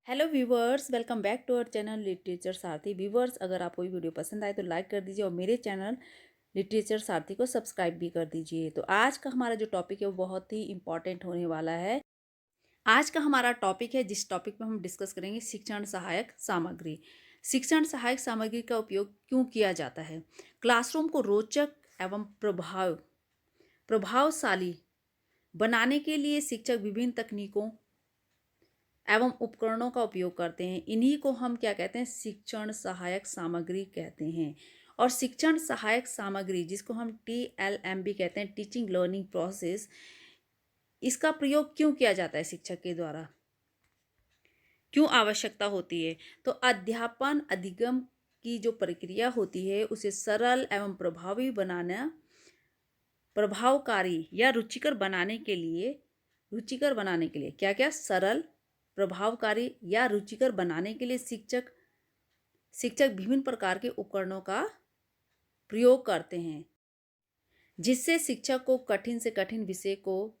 Hello viewers, welcome back to our channel literature Sarathi. Viewers, अगर आपको ये वीडियो पसंद आए तो लाइक कर दीजिए और मेरे चैनल लिटरेचर सारथी को सब्सक्राइब भी कर दीजिए। तो आज का हमारा जो टॉपिक है वो बहुत ही इम्पॉर्टेंट होने वाला है। आज का हमारा टॉपिक है, जिस टॉपिक में हम डिस्कस करेंगे शिक्षण सहायक सामग्री। शिक्षण सहायक सामग्री का उपयोग क्यों किया जाता है? क्लासरूम को रोचक एवं प्रभावशाली बनाने के लिए शिक्षक विभिन्न तकनीकों एवं उपकरणों का उपयोग करते हैं। इन्हीं को हम क्या कहते हैं? शिक्षण सहायक सामग्री कहते हैं। और शिक्षण सहायक सामग्री, जिसको हम TLM भी कहते हैं, टीचिंग लर्निंग प्रोसेस, इसका प्रयोग क्यों किया जाता है शिक्षक के द्वारा? क्यों आवश्यकता होती है? तो अध्यापन अधिगम की जो प्रक्रिया होती है उसे सरल एवं प्रभावकारी या रुचिकर बनाने के लिए क्या क्या सरल, प्रभावकारी या रुचिकर बनाने के लिए शिक्षक विभिन्न प्रकार के उपकरणों का प्रयोग करते हैं, जिससे शिक्षक को कठिन से कठिन विषय को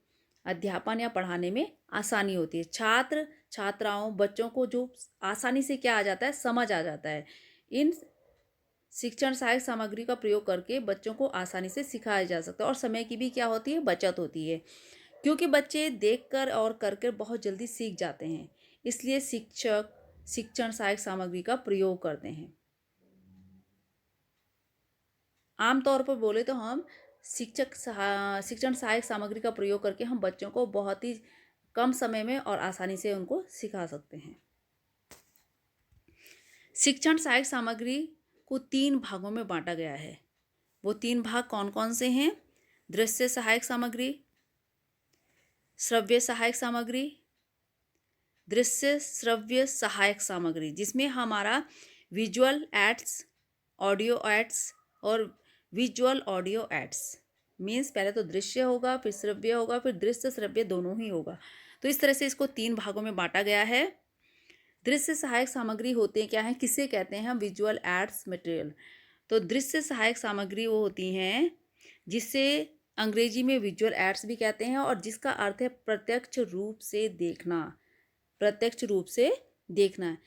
अध्यापन या पढ़ाने में आसानी होती है। छात्र छात्राओं बच्चों को जो आसानी से क्या आ जाता है, समझ आ जाता है। इन शिक्षण सहायक सामग्री का प्रयोग करके बच्चों को आसानी से सिखाया जा सकता है और समय की भी क्या होती है, बचत होती है, क्योंकि बच्चे देखकर और करके बहुत जल्दी सीख जाते हैं। इसलिए शिक्षक शिक्षण सहायक सामग्री का प्रयोग करते हैं। आमतौर पर बोले तो हम शिक्षण सहायक सामग्री का प्रयोग करके हम बच्चों को बहुत ही कम समय में और आसानी से उनको सिखा सकते हैं। शिक्षण सहायक सामग्री को 3 भागों में बांटा गया है। वो 3 भाग कौन कौन से हैं? दृश्य सहायक सामग्री, श्रव्य सहायक सामग्री, दृश्य श्रव्य सहायक सामग्री, जिसमें हमारा विजुअल एड्स, ऑडियो एड्स और विजुअल ऑडियो एड्स मीन्स पहले तो दृश्य होगा, फिर श्रव्य होगा, फिर दृश्य श्रव्य दोनों ही होगा। तो इस तरह से इसको 3 भागों में बांटा गया है। दृश्य सहायक सामग्री होते क्या हैं, किसे कहते हैं हम? Visual aids material. तो दृश्य सहायक सामग्री वो होती हैं जिसे अंग्रेजी में विजुअल एड्स भी कहते हैं और जिसका अर्थ है प्रत्यक्ष रूप से देखना। प्रत्यक्ष रूप से देखना,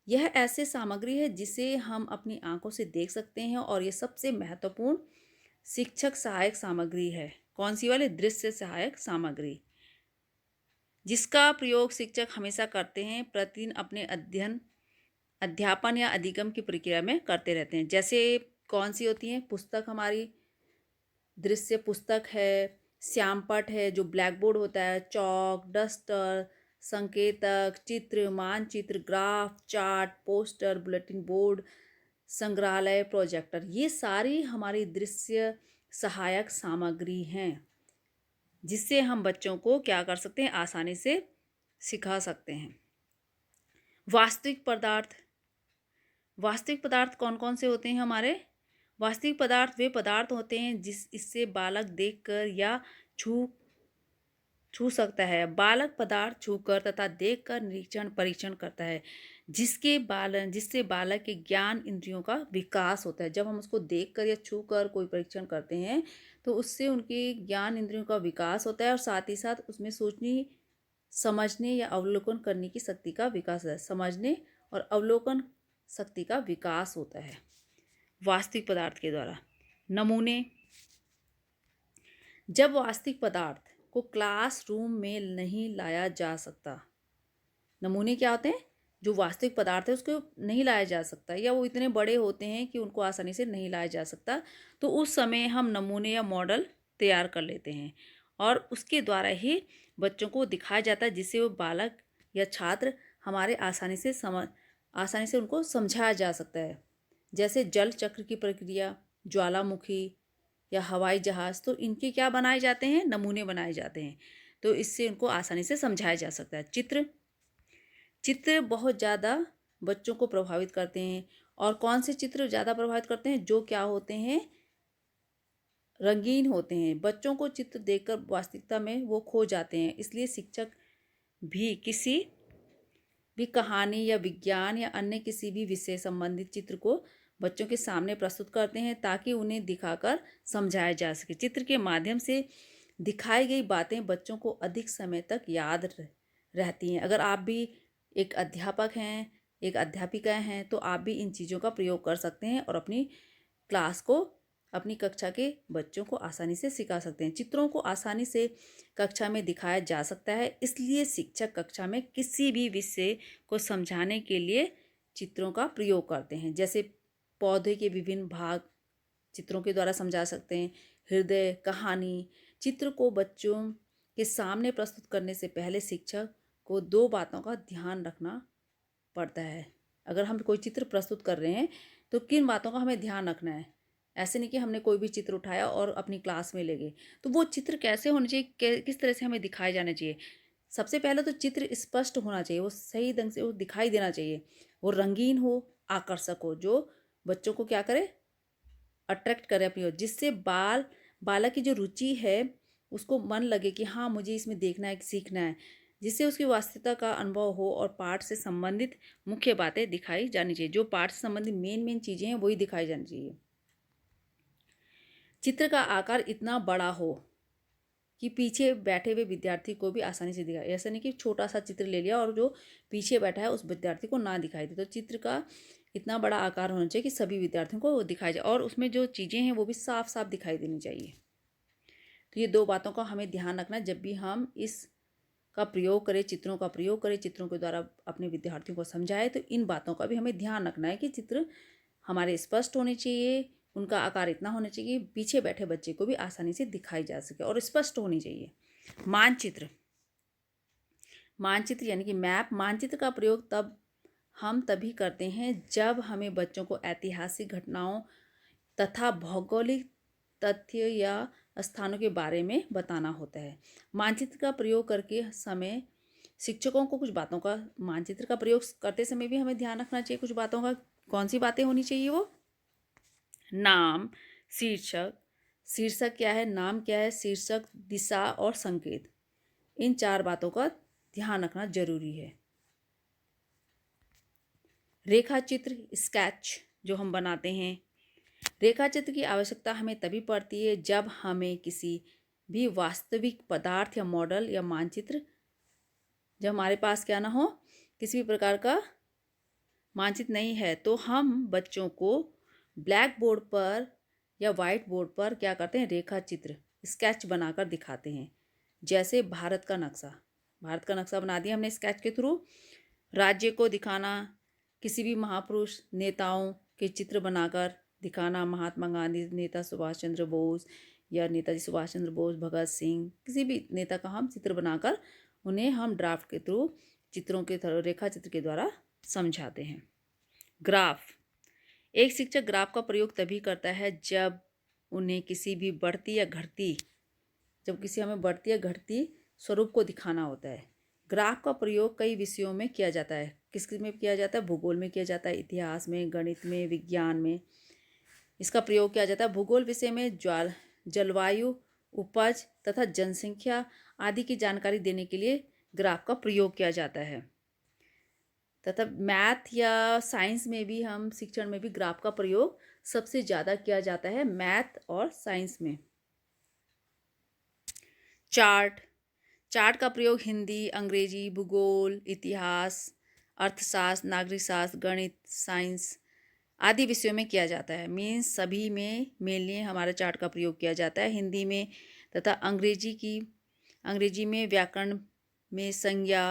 यह ऐसे सामग्री है जिसे हम अपनी आंखों से देख सकते हैं और यह सबसे महत्वपूर्ण शिक्षक सहायक सामग्री है। कौन सी वाली? दृश्य सहायक सामग्री, जिसका प्रयोग शिक्षक हमेशा करते हैं, प्रतिदिन अपने अध्यापन या अधिगम की प्रक्रिया में करते रहते हैं। जैसे कौन सी होती हैं? पुस्तक, हमारी दृश्य पुस्तक है, श्यामपट है जो ब्लैक बोर्ड होता है, चौक, डस्टर, संकेतक, चित्र, मानचित्र, graph, chart, poster, bulletin board, संग्रहालय, प्रोजेक्टर, ये सारी हमारी दृश्य सहायक सामग्री हैं, जिससे हम बच्चों को क्या कर सकते हैं? आसानी से सिखा सकते हैं। वास्तविक पदार्थ कौन कौन से होते हैं हमारे? वास्तविक पदार्थ वे पदार्थ होते हैं इससे बालक देखकर या छू सकता है। बालक पदार्थ छूकर तथा देखकर निरीक्षण परीक्षण करता है, जिससे बालक के ज्ञान इंद्रियों का विकास होता है। जब हम उसको देखकर या छूकर कोई परीक्षण करते हैं तो उससे उनके ज्ञान इंद्रियों का विकास होता है और साथ ही साथ उसमें सोचने, समझने या अवलोकन करने की शक्ति का विकास होता है। समझने और अवलोकन शक्ति का विकास होता है वास्तविक पदार्थ के द्वारा। नमूने, जब वास्तविक पदार्थ को क्लासरूम में नहीं लाया जा सकता, नमूने क्या होते हैं? जो वास्तविक पदार्थ है उसको नहीं लाया जा सकता या वो इतने बड़े होते हैं कि उनको आसानी से नहीं लाया जा सकता, तो उस समय हम नमूने या मॉडल तैयार कर लेते हैं और उसके द्वारा ही बच्चों को दिखाया जाता है, जिससे वो बालक या छात्र हमारे आसानी से उनको समझाया जा सकता है। जैसे जल चक्र की प्रक्रिया, ज्वालामुखी या हवाई जहाज़, तो इनके क्या बनाए जाते हैं? नमूने बनाए जाते हैं, तो इससे उनको आसानी से समझाया जा सकता है। चित्र बहुत ज़्यादा बच्चों को प्रभावित करते हैं। और कौन से चित्र ज़्यादा प्रभावित करते हैं? जो क्या होते हैं? रंगीन होते हैं। बच्चों को चित्र देखकर वास्तविकता में वो खो जाते हैं। इसलिए शिक्षक भी किसी भी कहानी या विज्ञान या अन्य किसी भी विषय संबंधित चित्र को बच्चों के सामने प्रस्तुत करते हैं ताकि उन्हें दिखाकर समझाया जा सके। चित्र के माध्यम से दिखाई गई बातें बच्चों को अधिक समय तक याद रहती हैं। अगर आप भी एक अध्यापक हैं, एक अध्यापिका हैं, तो आप भी इन चीज़ों का प्रयोग कर सकते हैं और अपनी क्लास को, अपनी कक्षा के बच्चों को आसानी से सिखा सकते हैं। चित्रों को आसानी से कक्षा में दिखाया जा सकता है, इसलिए शिक्षक कक्षा में किसी भी विषय को समझाने के लिए चित्रों का प्रयोग करते हैं। जैसे पौधे के विभिन्न भाग चित्रों के द्वारा समझा सकते हैं। हृदय, कहानी। चित्र को बच्चों के सामने प्रस्तुत करने से पहले शिक्षक को 2 बातों का ध्यान रखना पड़ता है। अगर हम कोई चित्र प्रस्तुत कर रहे हैं तो किन बातों का हमें ध्यान रखना है। ऐसे नहीं कि हमने कोई भी चित्र उठाया और अपनी क्लास में ले गए। तो वो चित्र कैसे होने चाहिए, किस तरह से हमें दिखाए जाने चाहिए। सबसे पहले तो चित्र स्पष्ट होना चाहिए, वो सही ढंग से वो दिखाई देना चाहिए। वो रंगीन हो, आकर्षक हो, जो बच्चों को क्या करे, अट्रैक्ट करे अपनी ओर, जिससे बालक की जो रुचि है उसको मन लगे कि हाँ मुझे इसमें देखना है, सीखना है, जिससे उसकी वास्तविकता का अनुभव हो और पाठ से संबंधित मुख्य बातें दिखाई जानी चाहिए। जो पाठ से संबंधित मेन चीज़ें हैं वही दिखाई जानी चाहिए। चित्र का आकार इतना बड़ा हो कि पीछे बैठे हुए विद्यार्थी को भी आसानी से दिखाए। ऐसा नहीं कि छोटा सा चित्र ले लिया और जो पीछे बैठा है उस विद्यार्थी को ना दिखाई दे। तो चित्र का इतना बड़ा आकार होना चाहिए कि सभी विद्यार्थियों को वो दिखाई जाए और उसमें जो चीज़ें हैं वो भी साफ साफ दिखाई देनी चाहिए। तो ये 2 बातों का हमें ध्यान रखना है जब भी हम इस का प्रयोग करें, चित्रों का प्रयोग करें, चित्रों के द्वारा अपने विद्यार्थियों को समझाएं, तो इन बातों का भी हमें ध्यान रखना है कि चित्र हमारे स्पष्ट होने चाहिए, उनका आकार इतना होना चाहिए कि पीछे बैठे बच्चे को भी आसानी से दिखाई जा सके और स्पष्ट होनी चाहिए। मानचित्र। मानचित्र यानी कि मैप। मानचित्र का प्रयोग हम तभी करते हैं जब हमें बच्चों को ऐतिहासिक घटनाओं तथा भौगोलिक तथ्य या स्थानों के बारे में बताना होता है। मानचित्र का प्रयोग करके समय शिक्षकों को कुछ बातों का, मानचित्र का प्रयोग करते समय भी हमें ध्यान रखना चाहिए कुछ बातों का। कौन सी बातें होनी चाहिए वो? नाम, शीर्षक। शीर्षक क्या है, नाम क्या है, शीर्षक, दिशा और संकेत। इन 4 बातों का ध्यान रखना जरूरी है। रेखा चित्र, स्केच जो हम बनाते हैं। रेखा चित्र की आवश्यकता हमें तभी पड़ती है जब हमें किसी भी वास्तविक पदार्थ या मॉडल या मानचित्र, जब हमारे पास क्या ना हो, किसी भी प्रकार का मानचित्र नहीं है, तो हम बच्चों को ब्लैक बोर्ड पर या वाइट बोर्ड पर क्या करते हैं, रेखा चित्र, स्केच बनाकर दिखाते हैं। जैसे भारत का नक्शा। भारत का नक्शा बना दिया हमने स्केच के थ्रू। राज्य को दिखाना, किसी भी महापुरुष नेताओं के चित्र बनाकर दिखाना, महात्मा गांधी, नेता सुभाष चंद्र बोस या नेताजी सुभाष चंद्र बोस, भगत सिंह, किसी भी नेता का हम चित्र बनाकर उन्हें हम ड्राफ्ट के थ्रू, चित्रों के थ्रू, रेखा चित्र के द्वारा समझाते हैं। ग्राफ। एक शिक्षक ग्राफ का प्रयोग तभी करता है जब उन्हें किसी भी बढ़ती या घटती, जब किसी हमें बढ़ती या घटती स्वरूप को दिखाना होता है। ग्राफ का प्रयोग कई विषयों में किया जाता है। किस में किया जाता है? भूगोल में किया जाता है, इतिहास में, गणित में, विज्ञान में इसका प्रयोग किया जाता है। भूगोल विषय में जलवायु, उपज तथा जनसंख्या आदि की जानकारी देने के लिए ग्राफ का प्रयोग किया जाता है। तथा मैथ या साइंस में भी, हम शिक्षण में भी ग्राफ का प्रयोग सबसे ज़्यादा किया जाता है, मैथ और साइंस में। चार्ट। चार्ट का प्रयोग हिंदी, अंग्रेजी, भूगोल, इतिहास, अर्थशास्त्र, नागरिक शास्त्र, गणित, साइंस आदि विषयों में किया जाता है। मीन्स सभी में मेनली हमारा चार्ट का प्रयोग किया जाता है। हिंदी में तथा अंग्रेजी में व्याकरण में संज्ञा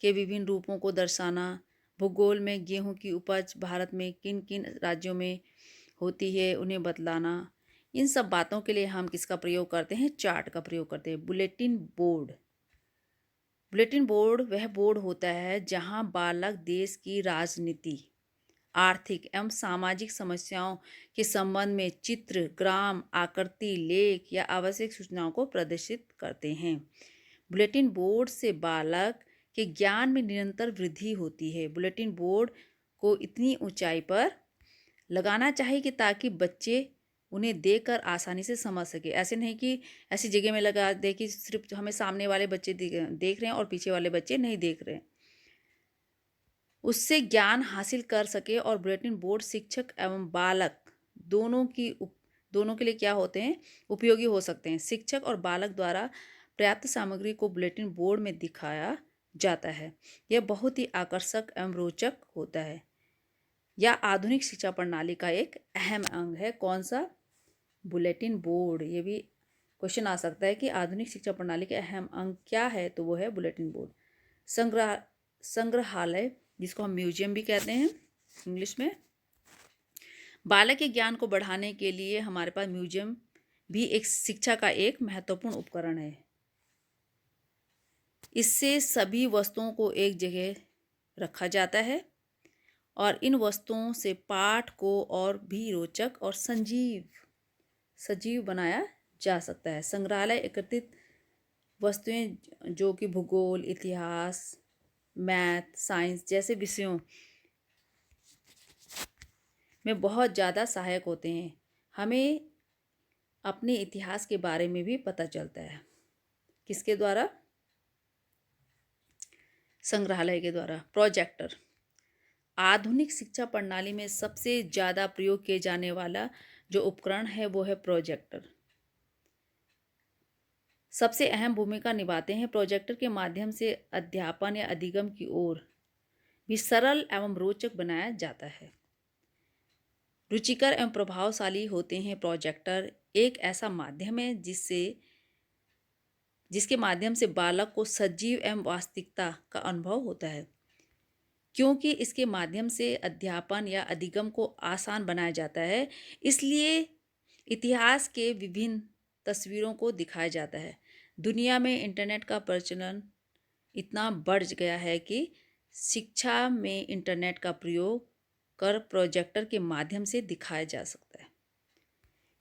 के विभिन्न रूपों को दर्शाना, भूगोल में गेहूं की उपज भारत में किन किन राज्यों में होती है उन्हें बतलाना। इन सब बातों के लिए हम किसका प्रयोग करते हैं? चार्ट का प्रयोग करते हैं। Bulletin board. बुलेटिन बोर्ड वह बोर्ड होता है जहां बालक देश की राजनीति, आर्थिक एवं सामाजिक समस्याओं के संबंध में चित्र, ग्राम, आकृति, लेख या आवश्यक सूचनाओं को प्रदर्शित करते हैं। बुलेटिन बोर्ड से बालक के ज्ञान में निरंतर वृद्धि होती है। बुलेटिन बोर्ड को इतनी ऊंचाई पर लगाना चाहिए कि ताकि बच्चे उन्हें देखकर आसानी से समझ सके। ऐसे नहीं कि ऐसी जगह में लगा दे कि सिर्फ हमें सामने वाले बच्चे देख रहे हैं और पीछे वाले बच्चे नहीं देख रहे हैं, उससे ज्ञान हासिल कर सके। और बुलेटिन बोर्ड शिक्षक एवं बालक दोनों के लिए क्या होते हैं? उपयोगी हो सकते हैं। शिक्षक और बालक द्वारा पर्याप्त सामग्री को बुलेटिन बोर्ड में दिखाया जाता है। यह बहुत ही आकर्षक एवं रोचक होता है। यह आधुनिक शिक्षा प्रणाली का एक अहम अंग है। कौन सा? Bulletin board. ये भी क्वेश्चन आ सकता है कि आधुनिक शिक्षा प्रणाली के अहम अंग क्या है, तो वो है बुलेटिन बोर्ड। संग्रहालय, जिसको हम म्यूजियम भी कहते हैं इंग्लिश में। बालक के ज्ञान को बढ़ाने के लिए हमारे पास म्यूजियम भी एक शिक्षा का एक महत्वपूर्ण उपकरण है। इससे सभी वस्तुओं को एक जगह रखा जाता है और इन वस्तुओं से पाठ को और भी रोचक और सजीव बनाया जा सकता है। संग्रहालय एकत्रित वस्तुएं जो कि भूगोल, इतिहास, मैथ, साइंस जैसे विषयों में बहुत ज़्यादा सहायक होते हैं। हमें अपने इतिहास के बारे में भी पता चलता है। किसके द्वारा? संग्रहालय के द्वारा। प्रोजेक्टर। आधुनिक शिक्षा प्रणाली में सबसे ज़्यादा प्रयोग किए जाने वाला जो उपकरण है वो है प्रोजेक्टर। सबसे अहम भूमिका निभाते हैं। प्रोजेक्टर के माध्यम से अध्यापन या अधिगम की ओर भी सरल एवं रोचक बनाया जाता है। रुचिकर एवं प्रभावशाली होते हैं। प्रोजेक्टर एक ऐसा माध्यम है जिसके माध्यम से बालक को सजीव एवं वास्तविकता का अनुभव होता है, क्योंकि इसके माध्यम से अध्यापन या अधिगम को आसान बनाया जाता है। इसलिए इतिहास के विभिन्न तस्वीरों को दिखाया जाता है। दुनिया में इंटरनेट का प्रचलन इतना बढ़ गया है कि शिक्षा में इंटरनेट का प्रयोग कर प्रोजेक्टर के माध्यम से दिखाया जा सकता है।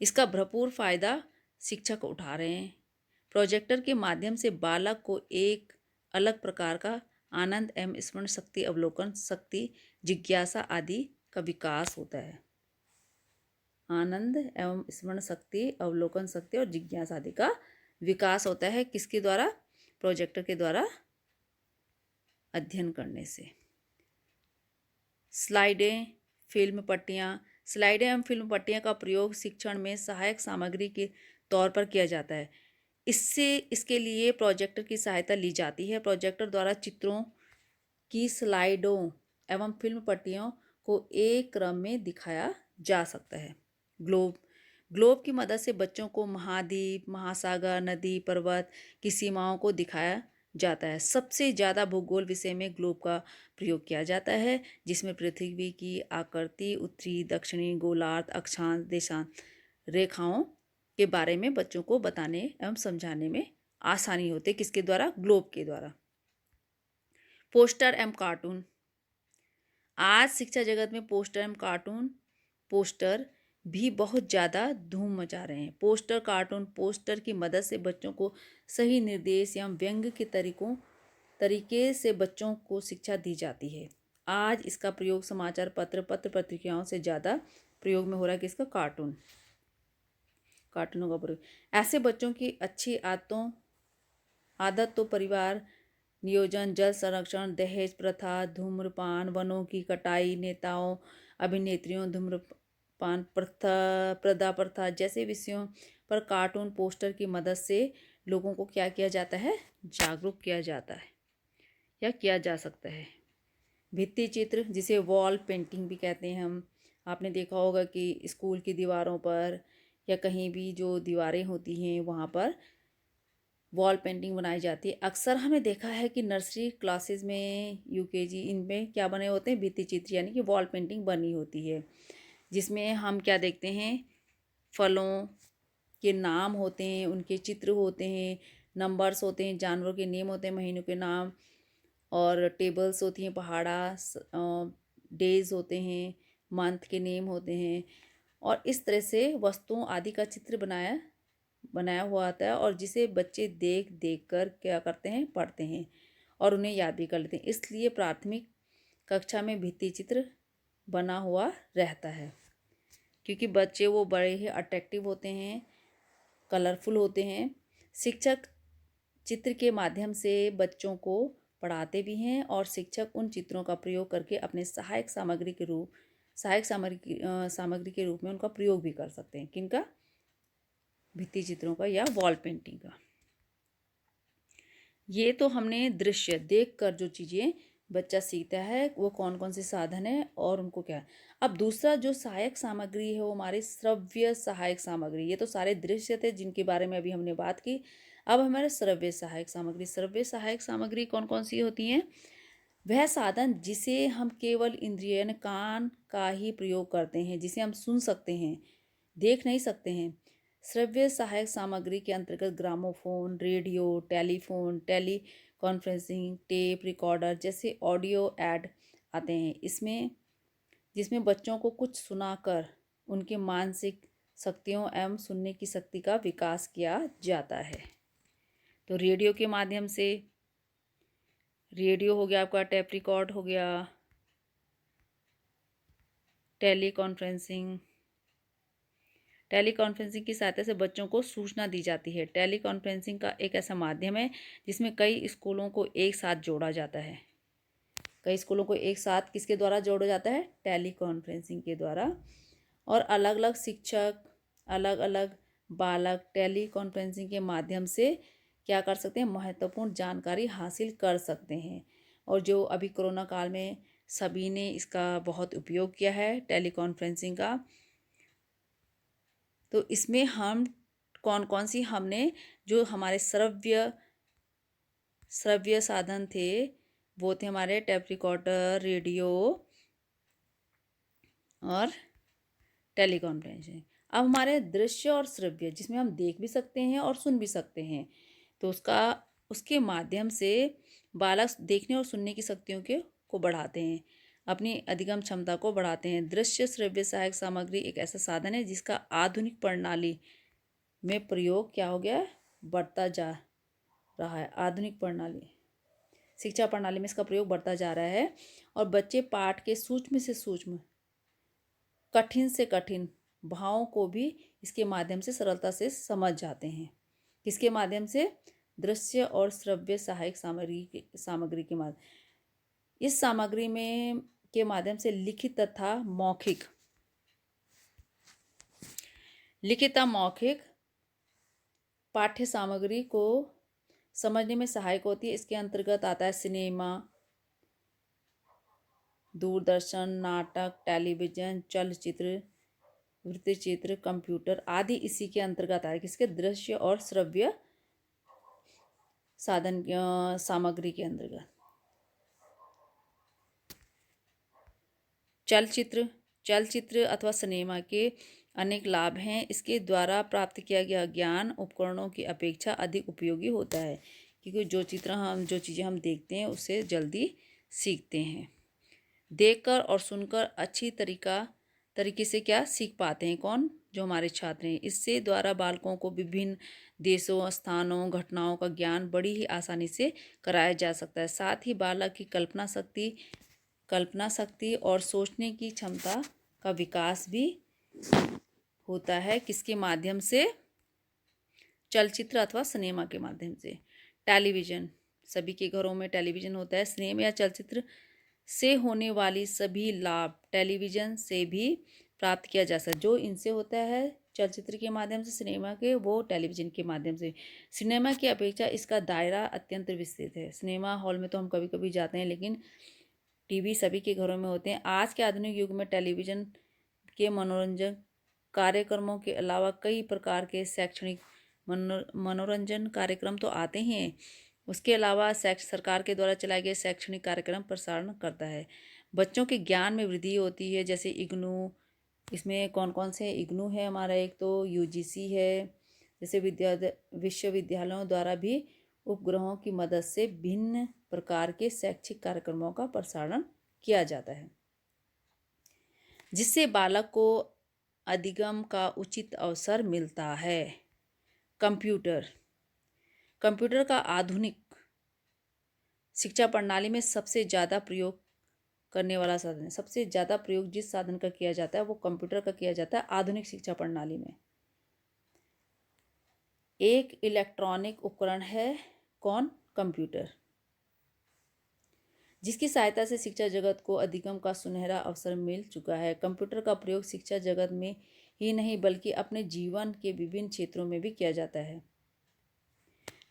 इसका भरपूर फायदा शिक्षक उठा रहे हैं। प्रोजेक्टर के माध्यम से बालक को एक अलग प्रकार का आनंद एवं स्मरण शक्ति, अवलोकन शक्ति, जिज्ञासा आदि का विकास होता है। आनंद एवं स्मरण शक्ति, अवलोकन शक्ति और जिज्ञासा आदि का विकास होता है। किसके द्वारा? प्रोजेक्टर के द्वारा अध्ययन करने से। स्लाइडें, फिल्म पट्टियाँ। स्लाइडें एवं फिल्म पट्टियाँ का प्रयोग शिक्षण में सहायक सामग्री के तौर पर किया जाता है। इसके लिए प्रोजेक्टर की सहायता ली जाती है। प्रोजेक्टर द्वारा चित्रों की स्लाइडों एवं फिल्म पट्टियों को एक क्रम में दिखाया जा सकता है। ग्लोब की मदद से बच्चों को महाद्वीप, महासागर, नदी, पर्वत की सीमाओं को दिखाया जाता है। सबसे ज़्यादा भूगोल विषय में ग्लोब का प्रयोग किया जाता है, जिसमें पृथ्वी की आकृति, उत्तरी, दक्षिणी, गोलार्ध, अक्षांश, देशांश रेखाओं के बारे में बच्चों को बताने एवं समझाने में आसानी होती है। किसके द्वारा? ग्लोब के द्वारा। पोस्टर एवं कार्टून। आज शिक्षा जगत में पोस्टर भी बहुत ज़्यादा धूम मचा रहे हैं। पोस्टर की मदद से बच्चों को सही निर्देश एवं व्यंग्य के तरीके से बच्चों को शिक्षा दी जाती है। आज इसका प्रयोग समाचार पत्र पत्रिकाओं से ज़्यादा प्रयोग में हो रहा है। किसका? कार्टूनों का प्रयोग। ऐसे बच्चों की अच्छी आदत तो परिवार नियोजन, जल संरक्षण, दहेज प्रथा, धूम्रपान, वनों की कटाई, नेताओं, अभिनेत्रियों, धूम्रपान प्रथा जैसे विषयों पर कार्टून पोस्टर की मदद से लोगों को क्या किया जाता है? जागरूक किया जाता है या किया जा सकता है। भित्ति चित्र, जिसे वॉल पेंटिंग भी कहते हैं हम। आपने देखा होगा कि स्कूल की दीवारों पर या कहीं भी जो दीवारें होती हैं वहाँ पर वॉल पेंटिंग बनाई जाती है। अक्सर हमने देखा है कि नर्सरी क्लासेस में, यूकेजी, इनमें क्या बने होते हैं? भित्ति चित्र, यानी कि वॉल पेंटिंग बनी होती है, जिसमें हम क्या देखते हैं? फलों के नाम होते हैं, उनके चित्र होते हैं, नंबर्स होते हैं, जानवरों के नेम होते हैं, महीनों के नाम, और टेबल्स होती हैं, पहाड़ा, डेज होते हैं, मंथ के नेम होते हैं, और इस तरह से वस्तुओं आदि का चित्र बनाया हुआ आता है, और जिसे बच्चे देख कर क्या करते हैं? पढ़ते हैं और उन्हें याद भी कर लेते हैं। इसलिए प्राथमिक कक्षा में भित्ति चित्र बना हुआ रहता है, क्योंकि बच्चे वो बड़े ही अट्रैक्टिव होते हैं, कलरफुल होते हैं। शिक्षक चित्र के माध्यम से बच्चों को पढ़ाते भी हैं और शिक्षक उन चित्रों का प्रयोग करके अपने सहायक सामग्री के रूप में उनका प्रयोग भी कर सकते हैं। किनका? भित्ति चित्रों का या वॉल पेंटिंग का। ये तो हमने दृश्य देखकर जो चीज़ें बच्चा सीखता है वो कौन कौन से साधन है और उनको क्या है। अब दूसरा जो सहायक सामग्री है वो हमारी श्रव्य सहायक सामग्री। ये तो सारे दृश्य थे जिनके बारे में अभी हमने बात की। अब हमारे श्रव्य सहायक सामग्री कौन कौन सी होती हैं? वह साधन जिसे हम केवल इंद्रिय यानी कान का ही प्रयोग करते हैं, जिसे हम सुन सकते हैं, देख नहीं सकते हैं। श्रव्य सहायक सामग्री के अंतर्गत gramophone, radio, telephone, teleconferencing, tape recorder जैसे ऑडियो ऐड आते हैं। इसमें जिसमें बच्चों को कुछ सुनाकर उनके मानसिक शक्तियों एवं सुनने की शक्ति का विकास किया जाता है। तो रेडियो हो गया आपका, टेप रिकॉर्ड हो गया, टेली कॉन्फ्रेंसिंग की सहायता से बच्चों को सूचना दी जाती है। टेली कॉन्फ्रेंसिंग का एक ऐसा माध्यम है जिसमें कई स्कूलों को एक साथ जोड़ा जाता है। कई स्कूलों को एक साथ किसके द्वारा जोड़ा जाता है? टेली कॉन्फ्रेंसिंग के द्वारा। और अलग अलग शिक्षक, अलग अलग बालक टेली कॉन्फ्रेंसिंग के माध्यम से क्या कर सकते हैं? महत्वपूर्ण जानकारी हासिल कर सकते हैं। और जो अभी कोरोना काल में सभी ने इसका बहुत उपयोग किया है टेली कॉन्फ्रेंसिंग का। तो इसमें हम कौन कौन सी हमने जो हमारे श्रव्य साधन थे वो थे हमारे टेप रिकॉर्डर, रेडियो और टेलीकॉन्फ्रेंसिंग। अब हमारे दृश्य और श्रव्य जिसमें हम देख भी सकते हैं और सुन भी सकते हैं। तो उसके माध्यम से बालक देखने और सुनने की शक्तियों को बढ़ाते हैं, अपनी अधिगम क्षमता को बढ़ाते हैं। दृश्य श्रव्य सहायक सामग्री एक ऐसा साधन है जिसका आधुनिक प्रणाली में प्रयोग क्या हो गया है? बढ़ता जा रहा है। आधुनिक प्रणाली शिक्षा प्रणाली में इसका प्रयोग बढ़ता जा रहा है और बच्चे पाठ के सूक्ष्म से सूक्ष्म, कठिन से कठिन भावों को भी इसके माध्यम से सरलता से समझ जाते हैं। किसके माध्यम से? दृश्य और श्रव्य सहायक सामग्री के माध्यम। इस सामग्री में के माध्यम से लिखित तथा मौखिक पाठ्य सामग्री को समझने में सहायक होती है। इसके अंतर्गत आता है सिनेमा, दूरदर्शन, नाटक, टेलीविजन, चलचित्र, वृत्तचित्र, कंप्यूटर आदि इसी के अंतर्गत आए। किसके? दृश्य और श्रव्य सामग्री के अंतर्गत। चलचित्र अथवा सिनेमा के अनेक लाभ हैं। इसके द्वारा प्राप्त किया गया ज्ञान उपकरणों की अपेक्षा अधिक उपयोगी होता है, क्योंकि जो चीज़ें हम देखते हैं उससे जल्दी सीखते हैं। देखकर और सुनकर अच्छी तरीके से क्या सीख पाते हैं? कौन? जो हमारे छात्र हैं। इससे द्वारा बालकों को विभिन्न देशों, स्थानों, घटनाओं का ज्ञान बड़ी ही आसानी से कराया जा सकता है। साथ ही बालक की कल्पना शक्ति और सोचने की क्षमता का विकास भी होता है। किसके माध्यम से? चलचित्र अथवा सिनेमा के माध्यम से। टेलीविजन, सभी के घरों में टेलीविजन होता है। सिनेमा या चलचित्र से होने वाली सभी लाभ टेलीविजन से भी प्राप्त किया जा सकता है। जो इनसे होता है चलचित्र के माध्यम से, सिनेमा के, वो टेलीविजन के माध्यम से। सिनेमा की अपेक्षा इसका दायरा अत्यंत विस्तृत है। सिनेमा हॉल में तो हम कभी कभी जाते हैं, लेकिन टीवी सभी के घरों में होते हैं। आज के आधुनिक युग में टेलीविजन के मनोरंजन कार्यक्रमों के अलावा कई प्रकार के शैक्षणिक मनोरंजन कार्यक्रम तो आते हैं। उसके अलावा सरकार के द्वारा चलाए गए शैक्षणिक कार्यक्रम प्रसारण करता है। बच्चों के ज्ञान में वृद्धि होती है, जैसे इग्नू। इसमें कौन कौन से इग्नू है हमारा? एक तो यूजीसी है, जैसे विश्वविद्यालयों द्वारा भी उपग्रहों की मदद से भिन्न प्रकार के शैक्षिक कार्यक्रमों का प्रसारण किया जाता है, जिससे बालक को अधिगम का उचित अवसर मिलता है। कंप्यूटर का आधुनिक शिक्षा प्रणाली में सबसे ज़्यादा प्रयोग करने वाला साधन है। सबसे ज़्यादा प्रयोग जिस साधन का किया जाता है वो कंप्यूटर का किया जाता है आधुनिक शिक्षा प्रणाली में। एक इलेक्ट्रॉनिक उपकरण है, कौन? कंप्यूटर, जिसकी सहायता से शिक्षा जगत को अधिगम का सुनहरा अवसर मिल चुका है। कंप्यूटर का प्रयोग शिक्षा जगत में ही नहीं बल्कि अपने जीवन के विभिन्न क्षेत्रों में भी किया जाता है।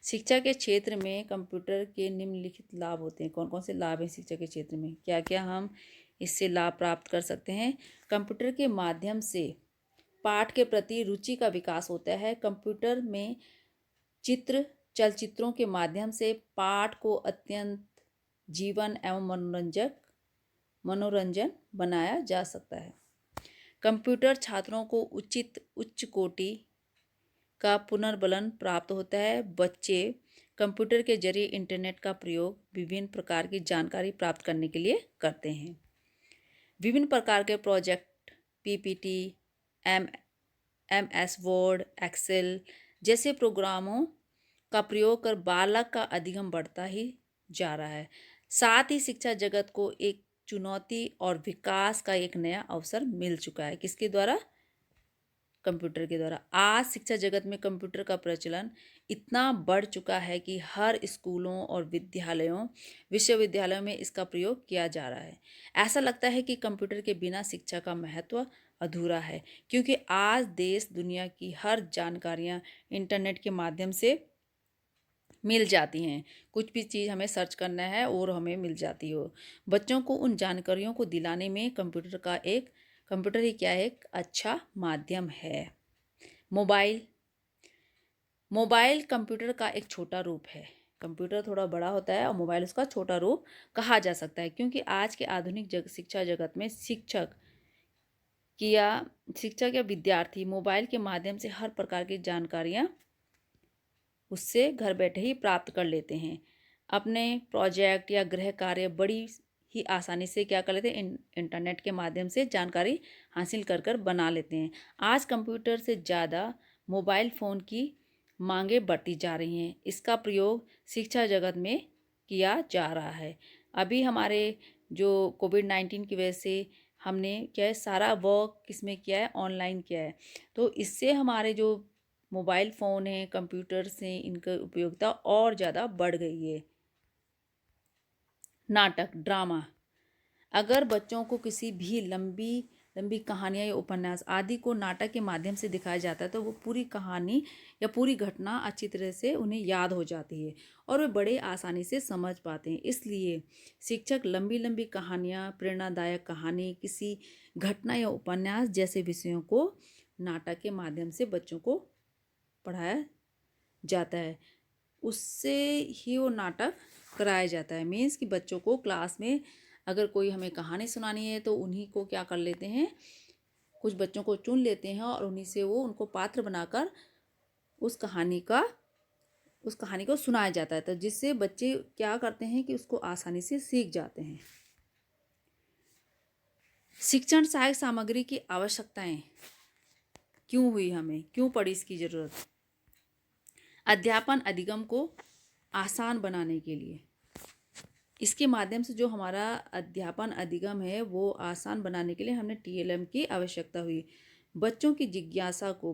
शिक्षा के क्षेत्र में कंप्यूटर के निम्नलिखित लाभ होते हैं। कौन कौन से लाभ हैं शिक्षा के क्षेत्र में, क्या क्या हम इससे लाभ प्राप्त कर सकते हैं। कंप्यूटर के माध्यम से पाठ के प्रति रुचि का विकास होता है। कंप्यूटर में चित्र चलचित्रों के माध्यम से पाठ को अत्यंत जीवन एवं मनोरंजन बनाया जा सकता है। कंप्यूटर छात्रों को उच्च कोटि का पुनर्बलन प्राप्त होता है। बच्चे कंप्यूटर के जरिए इंटरनेट का प्रयोग विभिन्न प्रकार की जानकारी प्राप्त करने के लिए करते हैं। विभिन्न प्रकार के project, PPT, MS word, excel जैसे प्रोग्रामों का प्रयोग कर बालक का अधिगम बढ़ता ही जा रहा है। साथ ही शिक्षा जगत को एक चुनौती और विकास का एक नया अवसर मिल चुका है। किसके द्वारा? कंप्यूटर के द्वारा। आज शिक्षा जगत में कंप्यूटर का प्रचलन इतना बढ़ चुका है कि हर स्कूलों और विश्वविद्यालयों में इसका प्रयोग किया जा रहा है। ऐसा लगता है कि कंप्यूटर के बिना शिक्षा का महत्व अधूरा है, क्योंकि आज देश दुनिया की हर जानकारियां इंटरनेट के माध्यम से मिल जाती हैं। कुछ भी चीज़ हमें सर्च करना है और हमें मिल जाती हो। बच्चों को उन जानकारियों को दिलाने में कंप्यूटर ही क्या है, एक अच्छा माध्यम है। मोबाइल कंप्यूटर का एक छोटा रूप है। कंप्यूटर थोड़ा बड़ा होता है और मोबाइल उसका छोटा रूप कहा जा सकता है, क्योंकि आज के आधुनिक शिक्षा जगत में शिक्षक या विद्यार्थी मोबाइल के माध्यम से हर प्रकार की जानकारियाँ उससे घर बैठे ही प्राप्त कर लेते हैं। अपने प्रोजेक्ट या गृह कार्य बड़ी ही आसानी से क्या कर लेते हैं, इंटरनेट के माध्यम से जानकारी हासिल कर बना लेते हैं। आज कंप्यूटर से ज़्यादा मोबाइल फ़ोन की मांगे बढ़ती जा रही हैं। इसका प्रयोग शिक्षा जगत में किया जा रहा है। अभी हमारे जो कोविड-19 की वजह से हमने क्या है, सारा वर्क किसमें किया है, ऑनलाइन किया है। तो इससे हमारे जो मोबाइल फ़ोन है, कंप्यूटर से इनका उपयोगिता और ज़्यादा बढ़ गई है। नाटक, ड्रामा, अगर बच्चों को किसी भी लंबी कहानियाँ या उपन्यास आदि को नाटक के माध्यम से दिखाया जाता है तो वो पूरी कहानी या पूरी घटना अच्छी तरह से उन्हें याद हो जाती है और वे बड़े आसानी से समझ पाते हैं। इसलिए शिक्षक लंबी कहानियाँ, प्रेरणादायक कहानी, किसी घटना या उपन्यास जैसे विषयों को नाटक के माध्यम से बच्चों को पढ़ाया जाता है। उससे ही वो नाटक कराया जाता है। मीन्स कि बच्चों को क्लास में अगर कोई हमें कहानी सुनानी है तो उन्हीं को क्या कर लेते हैं, कुछ बच्चों को चुन लेते हैं और उन्हीं से वो उनको पात्र बनाकर उस कहानी को सुनाया जाता है, तो जिससे बच्चे क्या करते हैं कि उसको आसानी से सीख जाते हैं। शिक्षण सहायक सामग्री की आवश्यकताएं क्यों हुई, हमें क्यों पड़ी इसकी ज़रूरत? अध्यापन अधिगम को आसान बनाने के लिए, इसके माध्यम से जो हमारा अध्यापन अधिगम है वो आसान बनाने के लिए हमने TLM की आवश्यकता हुई। बच्चों की जिज्ञासा को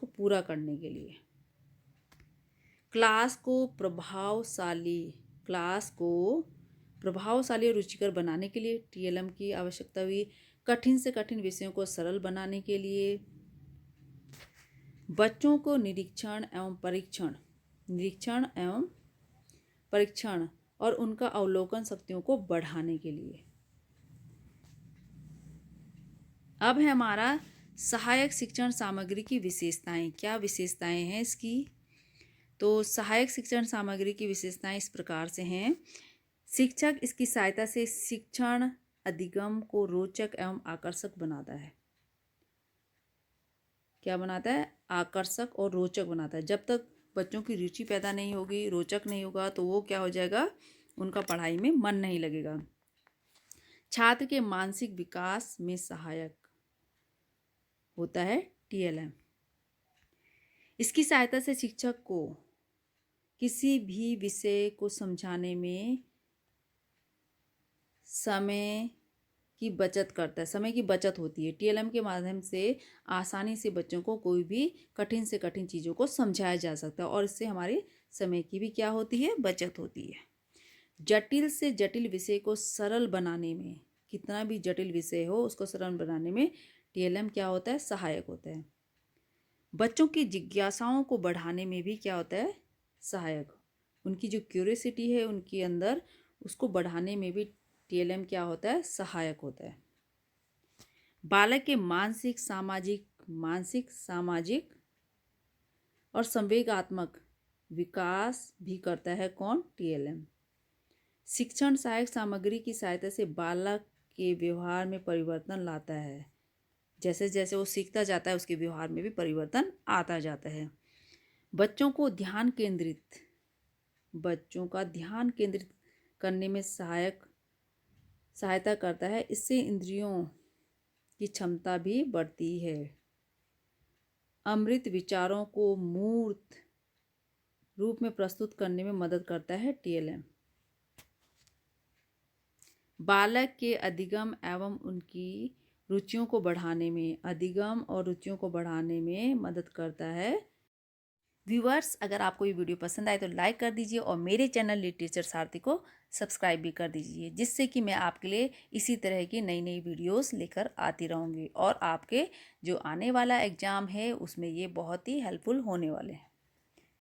पूरा करने के लिए, क्लास को प्रभावशाली और रुचिकर बनाने के लिए TLM की आवश्यकता हुई। कठिन से कठिन विषयों को सरल बनाने के लिए, बच्चों को निरीक्षण एवं परीक्षण और उनका अवलोकन शक्तियों को बढ़ाने के लिए। अब है हमारा सहायक शिक्षण सामग्री की विशेषताएं। क्या विशेषताएं हैं इसकी? तो सहायक शिक्षण सामग्री की विशेषताएं इस प्रकार से हैं। शिक्षक इसकी सहायता से शिक्षण अधिगम को रोचक एवं आकर्षक बनाता है। क्या बनाता है? आकर्षक और रोचक बनाता है। जब तक बच्चों की रुचि पैदा नहीं होगी, रोचक नहीं होगा, तो वो क्या हो जाएगा, उनका पढ़ाई में मन नहीं लगेगा। छात्र के मानसिक विकास में सहायक होता है TLM। इसकी सहायता से शिक्षक को किसी भी विषय को समझाने में समय की बचत होती है। TLM के माध्यम से आसानी से बच्चों को कोई भी कठिन से कठिन चीज़ों को समझाया जा सकता है और इससे हमारे समय की भी क्या होती है, बचत होती है। जटिल से जटिल विषय को सरल बनाने में, कितना भी जटिल विषय हो उसको सरल बनाने में TLM क्या होता है, सहायक होता है। बच्चों की जिज्ञासाओं को बढ़ाने में भी क्या होता है, सहायक, उनकी जो क्यूरियोसिटी है उनके अंदर, उसको बढ़ाने में भी टीएलएम क्या होता है, सहायक होता है। बालक के मानसिक सामाजिक और संवेगात्मक विकास भी करता है कौन, टीएलएम। शिक्षण सहायक सामग्री की सहायता से बालक के व्यवहार में परिवर्तन लाता है। जैसे जैसे वो सीखता जाता है उसके व्यवहार में भी परिवर्तन आता जाता है। बच्चों का ध्यान केंद्रित करने में सहायता करता है। इससे इंद्रियों की क्षमता भी बढ़ती है। अमृत विचारों को मूर्त रूप में प्रस्तुत करने में मदद करता है टीएलएम। बालक के अधिगम एवं उनकी रुचियों को बढ़ाने में मदद करता है। व्यूअर्स, अगर आपको ये वीडियो पसंद आए तो लाइक कर दीजिए और मेरे चैनल लिटरेचर सारथी को सब्सक्राइब भी कर दीजिए, जिससे कि मैं आपके लिए इसी तरह की नई नई वीडियोस लेकर आती रहूँगी और आपके जो आने वाला एग्ज़ाम है उसमें ये बहुत ही हेल्पफुल होने वाले हैं।